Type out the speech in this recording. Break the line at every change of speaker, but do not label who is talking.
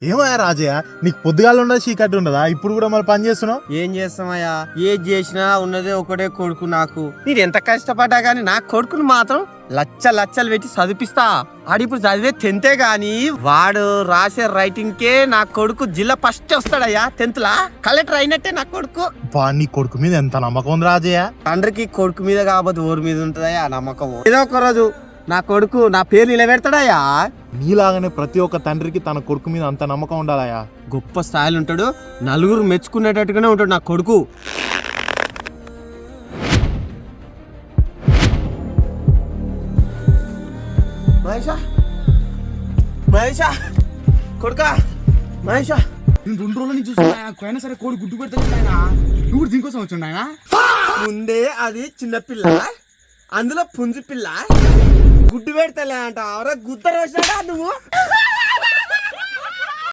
ఏమయ్యా రాజయ్య, నీకు పొద్దుగాల ఉండదు చీకటి ఉండదా? ఇప్పుడు కూడా మరి పని చేస్తున్నావు?
ఏం చేస్తామయ్యా, ఏది చేసినా ఉన్నదే ఒకటే కొడుకు నాకు. నేను ఎంత కష్టపడ్డా గానీ నా కొడుకుని మాత్రం లచ్చలు పెట్టి చదివిస్తా. ఆడిప్పుడు చదివే 10th గాని వాడు రాసే రైటింగ్ కే నా కొడుకు జిల్లా ఫస్ట్ వస్తాడయ్యా. 10th లా కలెక్టర్ అయినట్టే నా కొడుకు.
నీ కొడుకు మీద ఎంత నమ్మకం ఉంది రాజయ్య?
తండ్రికి కొడుకు మీద కాకపోతే ఊరి మీద ఉంటుందయ్యా నమ్మకం. ఏదో ఒక రోజు నా కొడుకు నా పేరు నిలబెడతాడయ్యా.
నీలాగానే ప్రతి ఒక్క తండ్రికి తన కొడుకు మీద అంత నమ్మకం ఉండాలయ్యా.
గొప్ప స్థాయిలో ఉంటాడు, నలుగురు మెచ్చుకునేటట్టుగానే ఉంటాడు నా కొడుకు. మహేషా కొడుకా, మహేషా
నేను 2 రోజుల నుంచి చూస్తున్నా. సరే కోడి గుడ్డు పెడతా, నువ్వు దీనికోసం వచ్చిండు.
ముందే అది చిన్నపిల్ల, అందులో పుంజు పిల్ల. గుడ్డు పెడతలే అంట. ఎవరో గుద్ద రోజా నువ్వు.